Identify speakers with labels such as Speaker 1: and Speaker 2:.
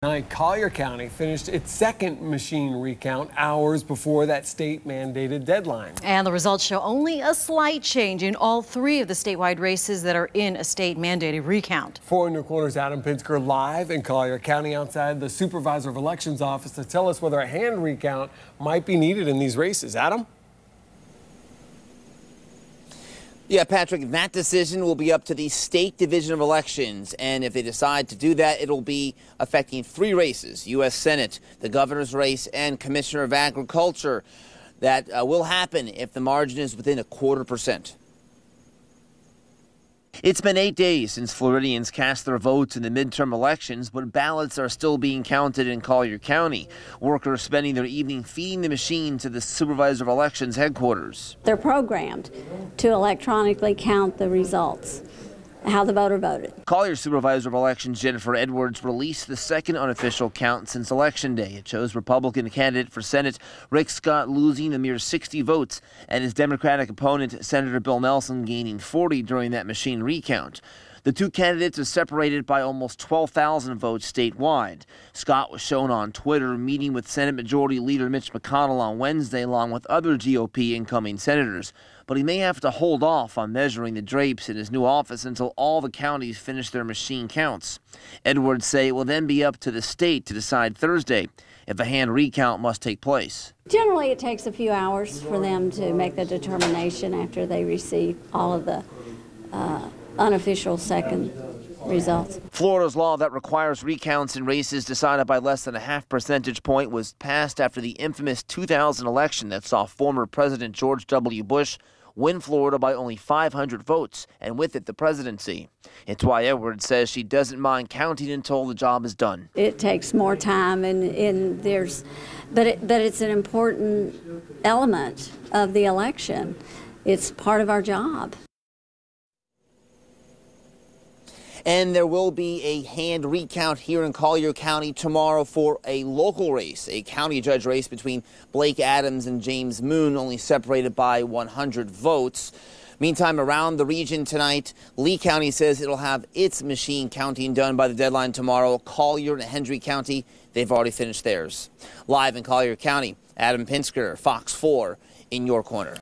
Speaker 1: Collier County finished its second machine recount hours before that state-mandated deadline.
Speaker 2: And the results show only a slight change in all three of the statewide races that are in a state-mandated recount. 4 New Corner's Adam Pinsker live in Collier County outside the Supervisor of Elections office to tell us whether a hand recount might be needed in these races. Adam?
Speaker 3: Yeah, Patrick, that decision will be up to the State Division of Elections, and if they decide to do that, it'll be affecting 3 races, U.S. Senate, the governor's race, and Commissioner of Agriculture. That will happen if the margin is within 0.25%. It's been 8 days since Floridians cast their votes in the midterm elections, but ballots are still being counted in Collier County. Workers spending their evening feeding the machine to the Supervisor of Elections headquarters.
Speaker 4: They're programmed to electronically count the results, how the voter voted.
Speaker 3: Collier Supervisor of Elections Jennifer Edwards released the second unofficial count since Election Day. It shows Republican candidate for Senate Rick Scott losing a mere 60 votes and his Democratic opponent Senator Bill Nelson gaining 40 during that machine recount. The two candidates are separated by almost 12,000 votes statewide. Scott was shown on Twitter meeting with Senate Majority Leader Mitch McConnell on Wednesday along with other GOP incoming senators. But he may have to hold off on measuring the drapes in his new office until all the counties finish their machine counts. Edwards say it will then be up to the state to decide Thursday if a hand recount must take place.
Speaker 4: Generally, it takes a few hours for them to make the determination after they receive all of the unofficial second results.
Speaker 3: Florida's law that requires recounts in races decided by less than a half percentage point was passed after the infamous 2000 election that saw former President George W. Bush win Florida by only 500 votes, and with it the presidency. It's why Edwards says she doesn't mind counting until the job is done.
Speaker 4: It takes more time, but it's an important element of the election. It's part of our job.
Speaker 3: And there will be a hand recount here in Collier County tomorrow for a local race, a county judge race between Blake Adams and James Moon, only separated by 100 votes. Meantime, around the region tonight, Lee County says it'll have its machine counting done by the deadline tomorrow. Collier and Hendry County, they've already finished theirs. Live in Collier County, Adam Pinsker, Fox 4 in your corner.